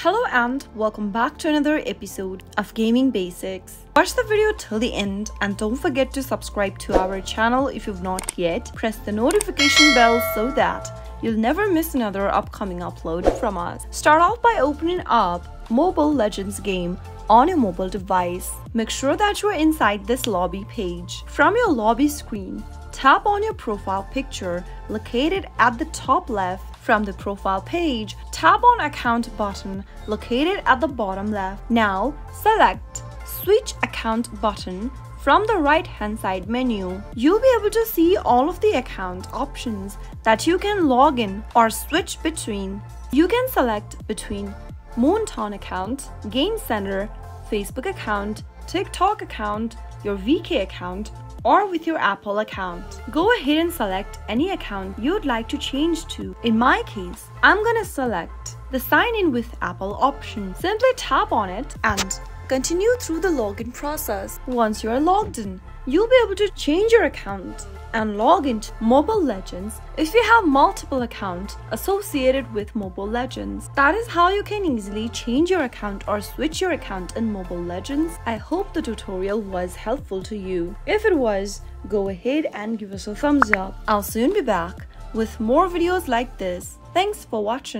Hello and welcome back to another episode of Gaming Basics. Watch the video till the end and don't forget to subscribe to our channel if you've not yet. Press the notification bell so that you'll never miss another upcoming upload from us. Start off by opening up Mobile Legends game on your mobile device. Make sure that you're inside this lobby page. From your lobby screen, tap on your profile picture located at the top left. From the profile page, tap on Account button located at the bottom left. Now, select Switch Account button from the right-hand side menu. You'll be able to see all of the account options that you can log in or switch between. You can select between Moontown account, Game Center, Facebook account, TikTok account, your VK account, or with your Apple account. Go ahead and select any account you'd like to change to. In my case, I'm gonna select the sign in with Apple option. Simply tap on it and continue through the login process. Once you are logged in, you'll be able to change your account and log into Mobile Legends if you have multiple accounts associated with Mobile Legends. That is how you can easily change your account or switch your account in Mobile Legends. I hope the tutorial was helpful to you. If it was, go ahead and give us a thumbs up. I'll soon be back with more videos like this. Thanks for watching.